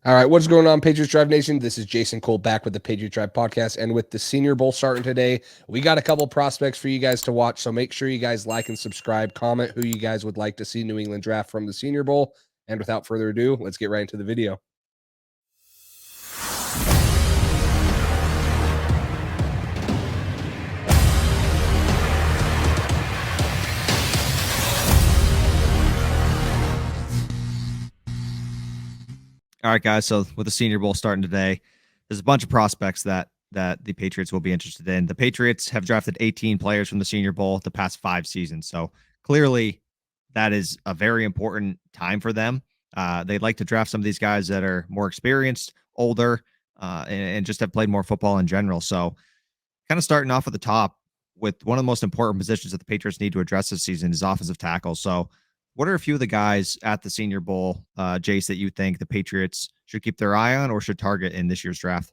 All right, what's going on, Patriots Drive Nation? This is Jason Cole back with the Patriots Drive podcast. And with the Senior Bowl starting today, we got a couple prospects for you guys to watch. So make sure you guys like and subscribe, comment who you guys would like to see New England draft from the Senior Bowl. And without further ado, let's get right into the video. All right, guys. So with the Senior Bowl starting today, there's a bunch of prospects that the Patriots will be interested in. The Patriots have drafted 18 players from the Senior Bowl the past 5 seasons. So clearly that is a very important time for them. They'd like to draft some of these guys that are more experienced, older, and just have played more football in general. So kind of starting off at the top with one of the most important positions that the Patriots need to address this season is offensive tackle. So what are a few of the guys at the Senior Bowl, Jace, that you think the Patriots should keep their eye on or should target in this year's draft?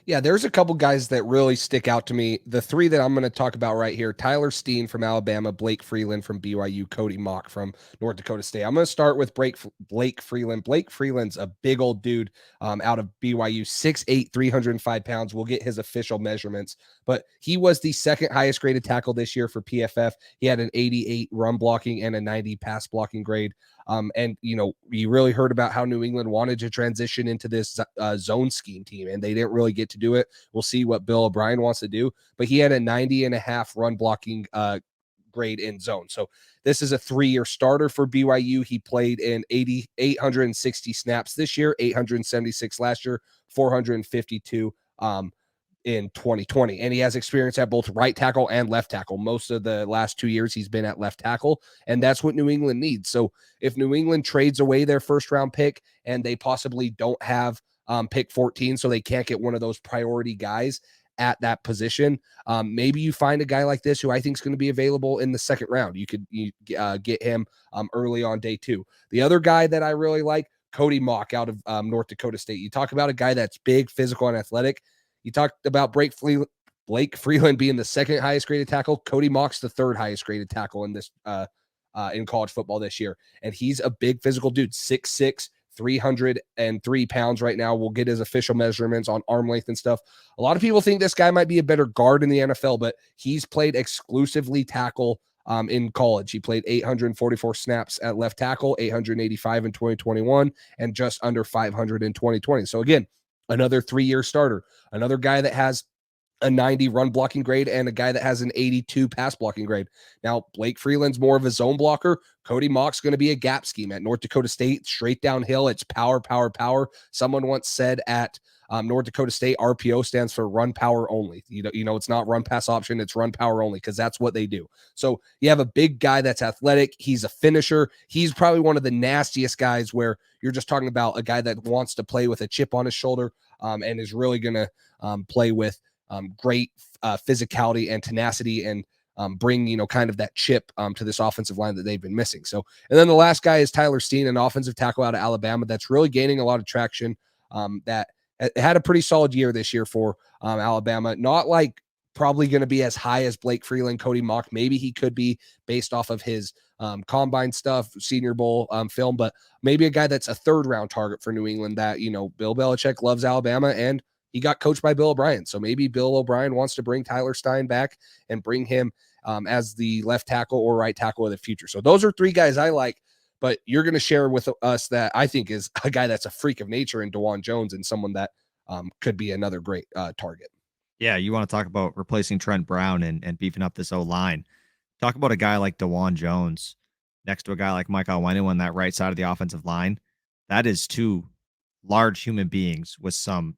Yeah, there's a couple guys that really stick out to me. The three that I'm going to talk about right here: Tyler Steen from Alabama, Blake Freeland from BYU, Cody Mock from North Dakota State. I'm going to start with Blake Freeland. Blake Freeland's a big old dude out of BYU, 6'8", 305 pounds. We'll get his official measurements, but he was the second highest graded tackle this year for PFF. He had an 88 run blocking and a 90 pass blocking grade. And, you really heard about how New England wanted to transition into this zone scheme team, and they didn't really get to do it. We'll see what Bill O'Brien wants to do, but he had a 90.5 run blocking grade in zone. So this is a 3-year starter for BYU. He played in 860 snaps this year, 876 last year, 452 in 2020. And he has experience at both right tackle and left tackle. Most of the last 2 years he's been at left tackle, and that's what New England needs. So if New England trades away their first round pick and they possibly don't have pick 14, so they can't get one of those priority guys at that position, maybe you find a guy like this who I think is going to be available in the second round. You could get him early on day 2. The other guy that I really like, Cody Mock out of North Dakota State. You talk about a guy that's big, physical, and athletic. You talked about Blake Freeland being the second highest graded tackle. Cody Mock's the third highest graded tackle in this in college football this year. And he's a big physical dude, 6'6", 303 pounds right now. We'll get his official measurements on arm length and stuff. A lot of people think this guy might be a better guard in the NFL, but he's played exclusively tackle in college. He played 844 snaps at left tackle, 885 in 2021, and just under 500 in 2020. So again, another 3-year starter, another guy that has a 90 run blocking grade and a guy that has an 82 pass blocking grade. Now, Blake Freeland's more of a zone blocker. Cody Mock's going to be a gap scheme at North Dakota State, straight downhill. It's power, power, power. Someone once said at North Dakota State, RPO stands for run power only. It's not run pass option, it's run power only, because that's what they do. So you have a big guy that's athletic. He's a finisher. He's probably one of the nastiest guys where you're just talking about a guy that wants to play with a chip on his shoulder and is really going to play with great physicality and tenacity and bring, kind of that chip to this offensive line that they've been missing. So, and then the last guy is Tyler Steen, an offensive tackle out of Alabama that's really gaining a lot of traction, that had a pretty solid year this year for Alabama. Not like probably going to be as high as Blake Freeland, Cody Mock. Maybe he could be based off of his combine stuff, Senior Bowl film, but maybe a guy that's a 3rd round target for New England that, Bill Belichick loves Alabama, and he got coached by Bill O'Brien. So maybe Bill O'Brien wants to bring Tyler Steen back and bring him as the left tackle or right tackle of the future. So those are 3 guys I like, but you're going to share with us that I think is a guy that's a freak of nature in DeJuan Jones and someone that could be another great target. Yeah, you want to talk about replacing Trent Brown and beefing up this O-line. Talk about a guy like DeJuan Jones next to a guy like Mike Onwenu on that right side of the offensive line. That is 2 large human beings with some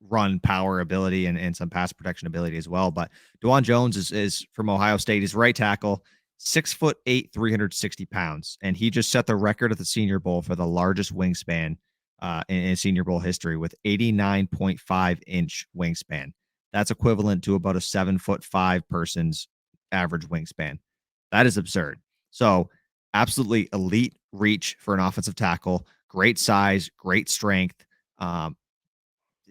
run power ability and some pass protection ability as well. But DeJuan Jones is from Ohio State. He's right tackle, 6'8", 360 pounds. And he just set the record at the Senior Bowl for the largest wingspan in Senior Bowl history with 89.5-inch wingspan. That's equivalent to about a 7'5" person's average wingspan. That is absurd. So absolutely elite reach for an offensive tackle, great size, great strength,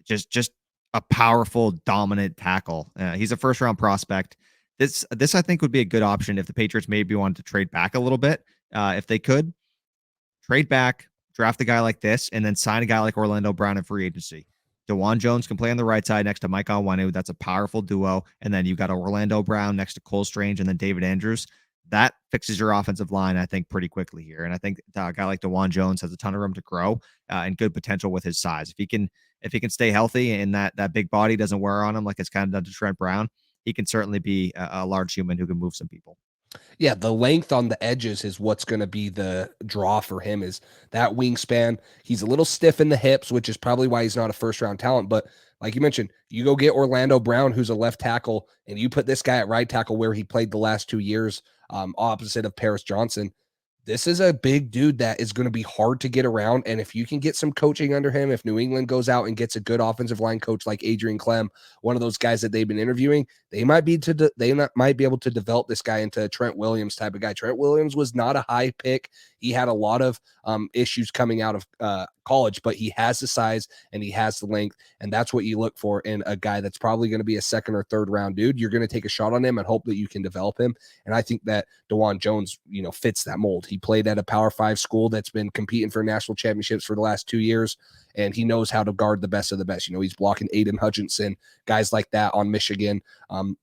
just a powerful, dominant tackle. He's a 1st-round prospect. This I think would be a good option if the Patriots maybe wanted to trade back a little bit. If they could trade back, draft a guy like this and then sign a guy like Orlando Brown in free agency. DeJuan Jones can play on the right side next to Mike Onwenu. That's a powerful duo. And then you've got Orlando Brown next to Cole Strange and then David Andrews. That fixes your offensive line, I think, pretty quickly here. And I think a guy like DeJuan Jones has a ton of room to grow and good potential with his size. If he can stay healthy and that big body doesn't wear on him like it's kind of done to Trent Brown, he can certainly be a large human who can move some people. Yeah, the length on the edges is what's going to be the draw for him, is that wingspan. He's a little stiff in the hips, which is probably why he's not a first-round talent. But like you mentioned, you go get Orlando Brown, who's a left tackle, and you put this guy at right tackle where he played the last 2 years, opposite of Paris Johnson. This is a big dude that is going to be hard to get around. And if you can get some coaching under him, if New England goes out and gets a good offensive line coach like Adrian Clem, one of those guys that they've been interviewing, they might be able to develop this guy into a Trent Williams type of guy. Trent Williams was not a high pick. He had a lot of issues coming out of college, but he has the size and he has the length. And that's what you look for in a guy that's probably going to be a second or third round dude. You're going to take a shot on him and hope that you can develop him. And I think that DeJuan Jones, fits that mold. He played at a Power 5 school that's been competing for national championships for the last 2 years, and he knows how to guard the best of the best. He's blocking Aiden Hutchinson, guys like that on Michigan, and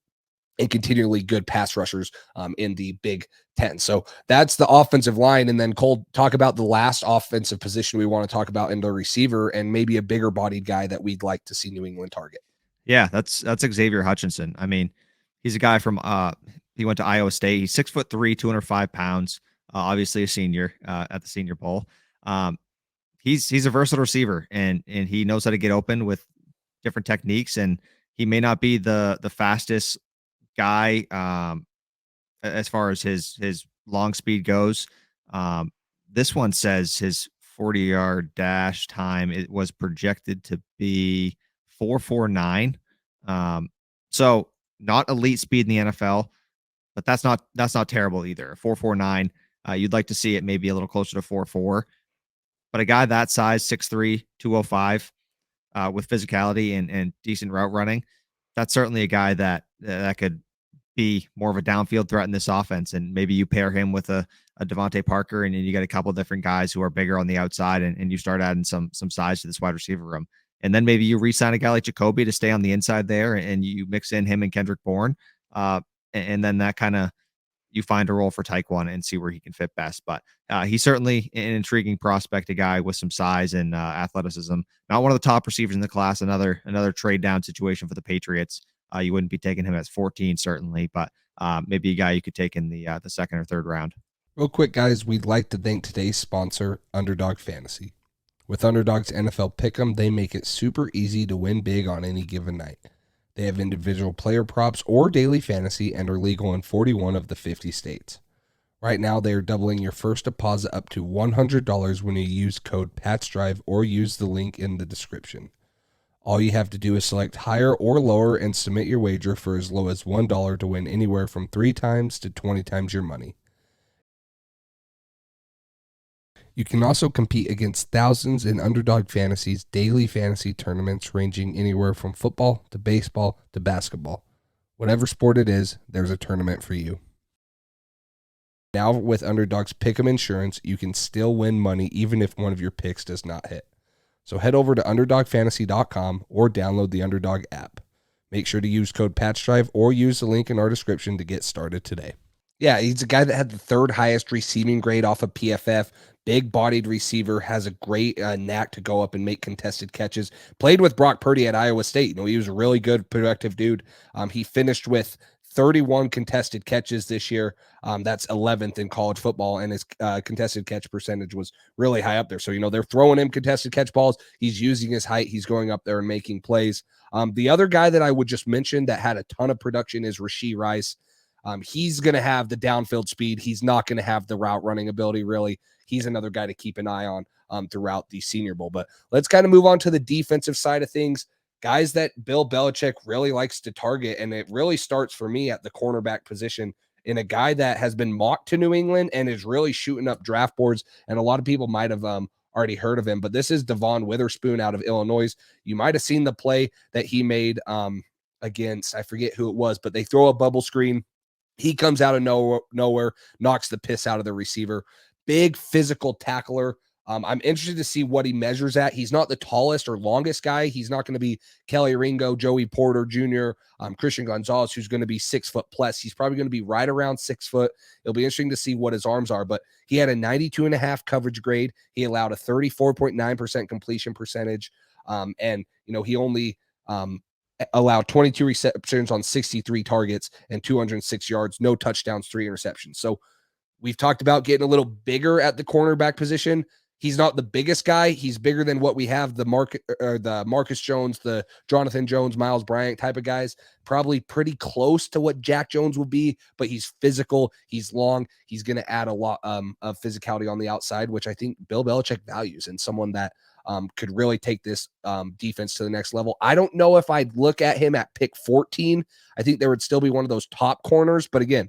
continually good pass rushers in the Big Ten. So that's the offensive line. And then Cole, talk about the last offensive position we want to talk about in the receiver, and maybe a bigger bodied guy that we'd like to see New England target. Yeah, that's Xavier Hutchinson. I mean, he's a guy from he went to Iowa State. He's 6'3", 205 pounds. Obviously a senior at the Senior Bowl. He's a versatile receiver, and he knows how to get open with different techniques. And he may not be the fastest guy as far as his long speed goes. This one says his 40-yard dash time, it was projected to be 4.49. So not elite speed in the NFL, but that's not terrible either. 4.49. You'd like to see it maybe a little closer to 4.4. But a guy that size, 6'3", 205, with physicality and decent route running, that's certainly a guy that could be more of a downfield threat in this offense. And maybe you pair him with a Devontae Parker, and you got a couple different guys who are bigger on the outside, and you start adding some size to this wide receiver room. And then maybe you re-sign a guy like Jacoby to stay on the inside there, and you mix in him and Kendrick Bourne. And then that kind of, you find a role for Taekwon and see where he can fit best. But he's certainly an intriguing prospect, a guy with some size and athleticism. Not one of the top receivers in the class. Another trade down situation for the Patriots. You wouldn't be taking him at 14, certainly, but maybe a guy you could take in the second or third round. Real quick, guys, we'd like to thank today's sponsor, Underdog Fantasy. With Underdog's NFL Pick'em, they make it super easy to win big on any given night. They have individual player props or daily fantasy and are legal in 41 of the 50 states. Right now, they are doubling your first deposit up to $100 when you use code PATSDRIVE or use the link in the description. All you have to do is select higher or lower and submit your wager for as low as $1 to win anywhere from 3 times to 20 times your money. You can also compete against thousands in Underdog Fantasy's daily fantasy tournaments ranging anywhere from football to baseball to basketball. Whatever sport it is, there's a tournament for you. Now with Underdog's Pick'em Insurance, you can still win money even if one of your picks does not hit. So head over to UnderdogFantasy.com or download the Underdog app. Make sure to use code PATCHDRIVE or use the link in our description to get started today. Yeah, he's a guy that had the third highest receiving grade off of PFF. Big-bodied receiver, has a great knack to go up and make contested catches. Played with Brock Purdy at Iowa State. He was a really good, productive dude. He finished with 31 contested catches this year. That's 11th in college football, and his contested catch percentage was really high up there. So, they're throwing him contested catch balls. He's using his height. He's going up there and making plays. The other guy that I would just mention that had a ton of production is Rashee Rice. He's going to have the downfield speed. He's not going to have the route running ability, really. He's another guy to keep an eye on throughout the Senior Bowl. But let's kind of move on to the defensive side of things. Guys that Bill Belichick really likes to target, and it really starts for me at the cornerback position in a guy that has been mocked to New England and is really shooting up draft boards, and a lot of people might have already heard of him. But this is Devon Witherspoon out of Illinois. You might have seen the play that he made against, I forget who it was, but they throw a bubble screen. He comes out of nowhere, knocks the piss out of the receiver. Big physical tackler, I'm interested to see what he measures at. He's not the tallest or longest guy. He's not going to be Kelly Ringo, Joey Porter Jr., Christian Gonzalez, who's going to be 6 foot plus. He's probably going to be right around 6 foot. It'll be interesting to see what his arms are, but he had a 92.5 coverage grade. He allowed a 34.9% completion percentage. And, he only allowed 22 receptions on 63 targets and 206 yards, no touchdowns, 3 interceptions. So we've talked about getting a little bigger at the cornerback position. He's not the biggest guy. He's bigger than what we have, the Marcus Jones, the Jonathan Jones, Miles Bryant type of guys. Probably pretty close to what Jack Jones would be, but he's physical. He's long. He's going to add a lot of physicality on the outside, which I think Bill Belichick values, and someone that could really take this defense to the next level. I don't know if I'd look at him at pick 14. I think there would still be one of those top corners, but again,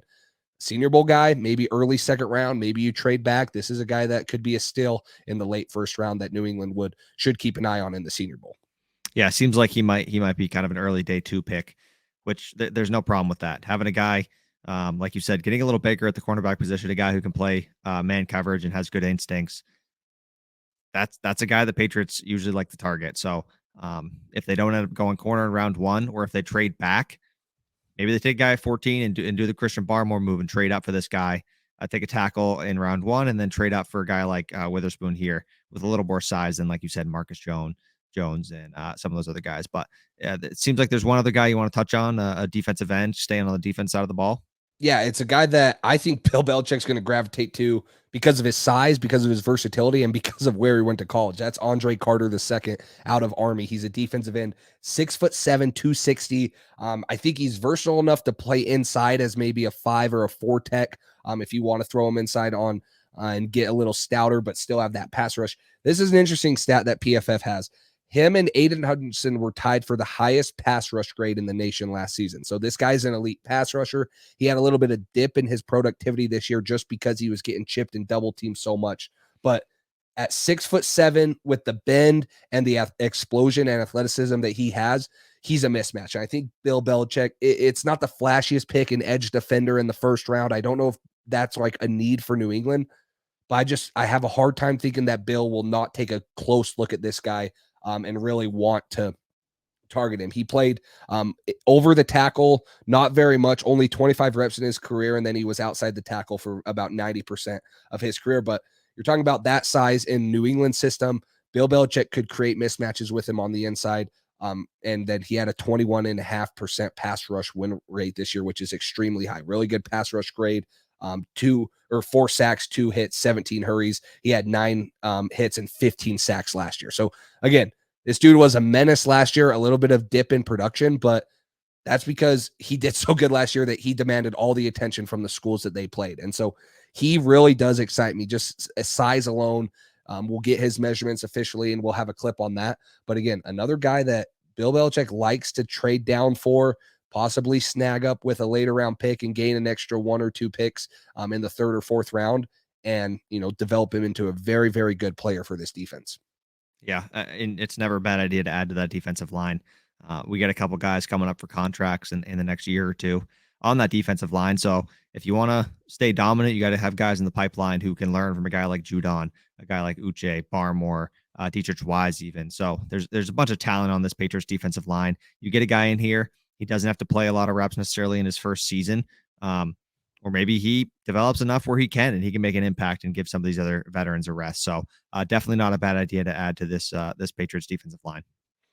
Senior Bowl guy, maybe early second round, maybe you trade back. This is a guy that could be a steal in the late first round that New England should keep an eye on in the Senior Bowl. Yeah, it seems like he might be kind of an early day 2 pick, which there's no problem with that. Having a guy, like you said, getting a little bigger at the cornerback position, a guy who can play man coverage and has good instincts. That's a guy the Patriots usually like to target. So if they don't end up going corner in round 1, or if they trade back, maybe they take a guy at 14 and do the Christian Barmore move and trade up for this guy. Take a tackle in round 1 and then trade up for a guy like Witherspoon here with a little more size than, like you said, Marcus Jones and some of those other guys. But it seems like there's one other guy you want to touch on, a defensive end, staying on the defense side of the ball. Yeah, it's a guy that I think Bill Belichick's going to gravitate to because of his size, because of his versatility, and because of where he went to college. That's Andre Carter II out of Army. He's a defensive end, 6'7", 260. I think he's versatile enough to play inside as maybe a 5 or a 4 tech. If you want to throw him inside on and get a little stouter, but still have that pass rush. This is an interesting stat that PFF has. Him and Aiden Hutchinson were tied for the highest pass rush grade in the nation last season. So this guy's an elite pass rusher. He had a little bit of dip in his productivity this year just because he was getting chipped and double teamed so much. But at 6'7" with the bend and the explosion and athleticism that he has, he's a mismatch. I think Bill Belichick, it's not the flashiest pick, an edge defender in the first round. I don't know if that's like a need for New England, but I have a hard time thinking that Bill will not take a close look at this guy and really want to target him. He played over the tackle, not very much, only 25 reps in his career, and then he was outside the tackle for about 90% of his career. But you're talking about that size in New England system. Bill Belichick could create mismatches with him on the inside. And then he had a 21.5% pass rush win rate this year, which is extremely high. Really good pass rush grade. 4 sacks, 2 hits, 17 hurries. He had 9 hits and 15 sacks last year. So again, this dude was a menace last year, a little bit of dip in production, but that's because he did so good last year that he demanded all the attention from the schools that they played. And so he really does excite me. Just a size alone. We'll get his measurements officially and we'll have a clip on that. But again, another guy that Bill Belichick likes to trade down for, possibly snag up with a later round pick and gain an extra 1 or 2 picks in the 3rd or 4th round and, develop him into a very, very good player for this defense. Yeah, and it's never a bad idea to add to that defensive line. We got a couple guys coming up for contracts in the next year or 2 on that defensive line. So if you want to stay dominant, you got to have guys in the pipeline who can learn from a guy like Judon, a guy like Uche, Barmore, Dietrich Wise even. So there's a bunch of talent on this Patriots defensive line. You get a guy in here, he doesn't have to play a lot of reps necessarily in his first season. Or maybe he develops enough where he can make an impact and give some of these other veterans a rest. So definitely not a bad idea to add to this Patriots defensive line.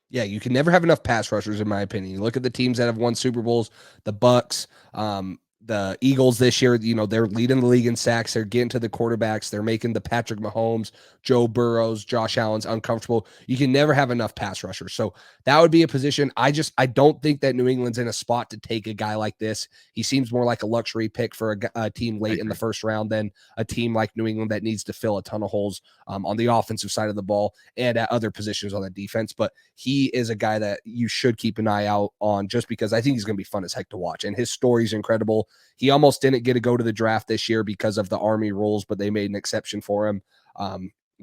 Yeah, you can never have enough pass rushers, in my opinion. You look at the teams that have won Super Bowls, the Bucks, the Eagles this year, they're leading the league in sacks. They're getting to the quarterbacks. They're making the Patrick Mahomes, Joe Burrows, Josh Allen's uncomfortable. You can never have enough pass rushers. So that would be a position. I don't think that New England's in a spot to take a guy like this. He seems more like a luxury pick for a team late in the first round than a team like New England that needs to fill a ton of holes on the offensive side of the ball and at other positions on the defense. But he is a guy that you should keep an eye out on just because I think he's going to be fun as heck to watch. And his story's incredible. He almost didn't get to go to the draft this year because of the Army rules, but they made an exception for him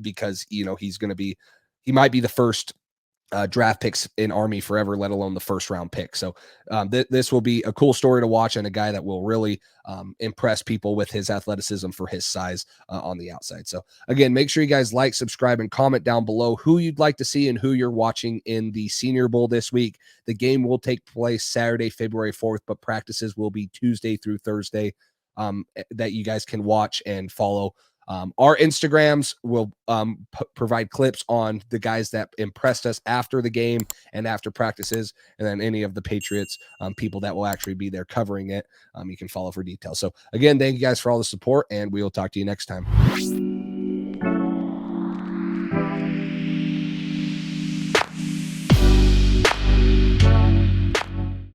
because, he might be the first draft picks in Army forever, let alone the first round pick. So this will be a cool story to watch, and a guy that will really impress people with his athleticism for his size on the outside. So again, make sure you guys like, subscribe, and comment down below who you'd like to see and who you're watching in the Senior Bowl this week. The game will take place Saturday, February 4th, but practices will be Tuesday through Thursday that you guys can watch and follow. Our Instagrams will provide clips on the guys that impressed us after the game and after practices, and then any of the Patriots people that will actually be there covering it. You can follow for details. So again, thank you guys for all the support, and we will talk to you next time.